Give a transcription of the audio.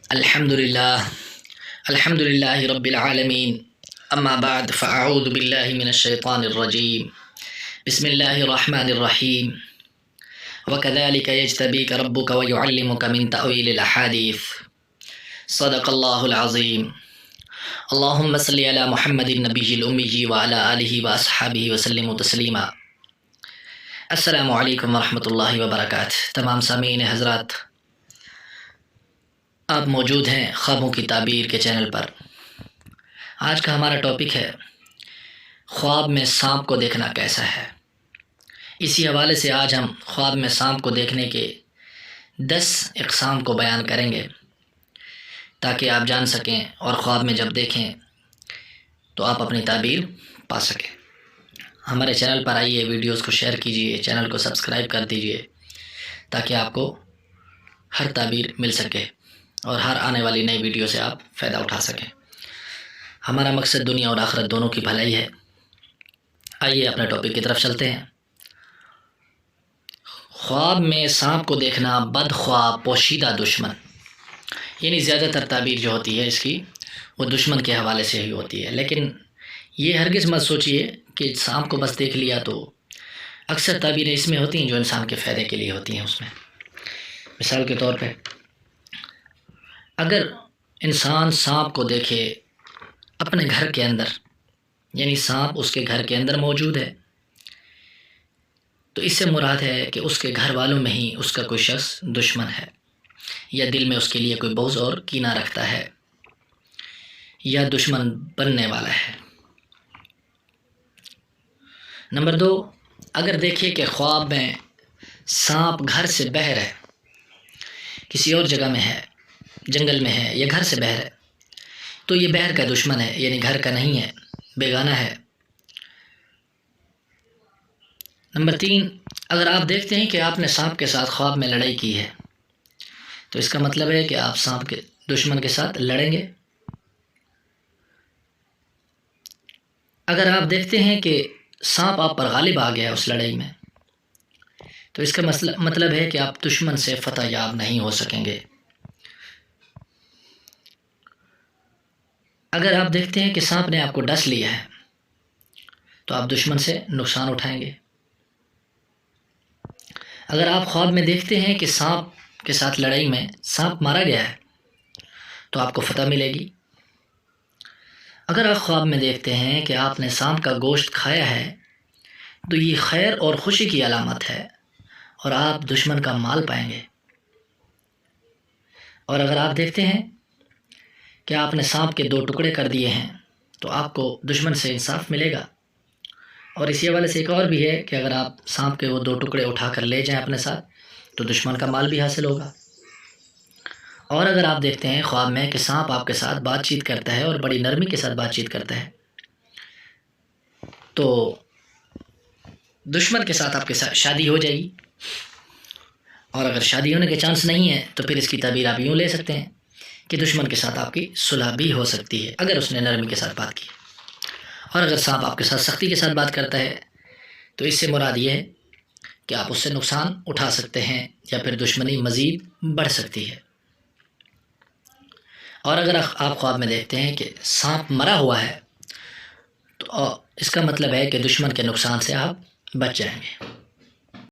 الحمد لله رب العالمين. أما بعد فأعوذ بالله من الشيطان الرجيم. بسم الله الرحمن الرحيم. وكذلك يجتبيك ربك ويعلمك من تأويل الأحاديث. صدق الله العظيم. اللهم صل على محمد النبي الأمي وعلى آله وأصحابه وسلم تسلیما. السلام علیکم ورحمۃ اللہ وبرکاتہ. تمام سامعین حضرات، آپ موجود ہیں خوابوں کی تعبیر کے چینل پر. آج کا ہمارا ٹاپک ہے خواب میں سانپ کو دیکھنا کیسا ہے. اسی حوالے سے آج ہم خواب میں سانپ کو دیکھنے کے 10 اقسام کو بیان کریں گے تاکہ آپ جان سکیں اور خواب میں جب دیکھیں تو آپ اپنی تعبیر پا سکیں. ہمارے چینل پر آئیے، ویڈیوز کو شیئر کیجیے، چینل کو سبسکرائب کر دیجیے تاکہ آپ کو ہر تعبیر مل سکے اور ہر آنے والی نئی ویڈیو سے آپ فائدہ اٹھا سکیں. ہمارا مقصد دنیا اور آخرت دونوں کی بھلائی ہے. آئیے اپنے ٹاپک کی طرف چلتے ہیں. خواب میں سانپ کو دیکھنا بد خواب پوشیدہ دشمن، یعنی زیادہ تر تعبیر جو ہوتی ہے اس کی وہ دشمن کے حوالے سے ہی ہوتی ہے. لیکن یہ ہرگز مت سوچئے کہ سانپ کو بس دیکھ لیا تو اکثر تعبیریں اس میں ہوتی ہیں جو انسان کے فائدے کے لیے ہوتی ہیں. اس میں مثال کے طور پہ اگر انسان سانپ کو دیکھے اپنے گھر کے اندر، یعنی سانپ اس کے گھر کے اندر موجود ہے، تو اس سے مراد ہے کہ اس کے گھر والوں میں ہی اس کا کوئی شخص دشمن ہے، یا دل میں اس کے لیے کوئی بغض اور کینہ رکھتا ہے، یا دشمن بننے والا ہے. نمبر 2، اگر دیکھیے کہ خواب میں سانپ گھر سے باہر ہے، کسی اور جگہ میں ہے، جنگل میں ہے یا گھر سے باہر ہے، تو یہ باہر کا دشمن ہے، یعنی گھر کا نہیں ہے، بیگانہ ہے. نمبر 3، اگر آپ دیکھتے ہیں کہ آپ نے سانپ کے ساتھ خواب میں لڑائی کی ہے تو اس کا مطلب ہے کہ آپ سانپ کے دشمن کے ساتھ لڑیں گے. اگر آپ دیکھتے ہیں کہ سانپ آپ پر غالب آ گیا اس لڑائی میں تو اس کا مطلب ہے کہ آپ دشمن سے فتح یاب نہیں ہو سکیں گے. اگر آپ دیکھتے ہیں کہ سانپ نے آپ کو ڈس لیا ہے تو آپ دشمن سے نقصان اٹھائیں گے. اگر آپ خواب میں دیکھتے ہیں کہ سانپ کے ساتھ لڑائی میں سانپ مارا گیا ہے تو آپ کو فتح ملے گی. اگر آپ خواب میں دیکھتے ہیں کہ آپ نے سانپ کا گوشت کھایا ہے تو یہ خیر اور خوشی کی علامت ہے اور آپ دشمن کا مال پائیں گے. اور اگر آپ دیکھتے ہیں کہ آپ نے سانپ کے 2 ٹکڑے کر دیے ہیں تو آپ کو دشمن سے انصاف ملے گا. اور اسی حوالے سے ایک اور بھی ہے کہ اگر آپ سانپ کے وہ 2 ٹکڑے اٹھا کر لے جائیں اپنے ساتھ تو دشمن کا مال بھی حاصل ہوگا. اور اگر آپ دیکھتے ہیں خواب میں کہ سانپ آپ کے ساتھ بات چیت کرتا ہے اور بڑی نرمی کے ساتھ بات چیت کرتا ہے تو دشمن کے ساتھ آپ کے ساتھ شادی ہو جائے گی. اور اگر شادی ہونے کے چانس نہیں ہے تو پھر اس کی تعبیر آپ یوں لے سکتے ہیں کہ دشمن کے ساتھ آپ کی صلح بھی ہو سکتی ہے اگر اس نے نرمی کے ساتھ بات کی. اور اگر سانپ آپ کے ساتھ سختی کے ساتھ بات کرتا ہے تو اس سے مراد یہ ہے کہ آپ اس سے نقصان اٹھا سکتے ہیں یا پھر دشمنی مزید بڑھ سکتی ہے. اور اگر آپ خواب میں دیکھتے ہیں کہ سانپ مرا ہوا ہے تو اس کا مطلب ہے کہ دشمن کے نقصان سے آپ بچ جائیں گے.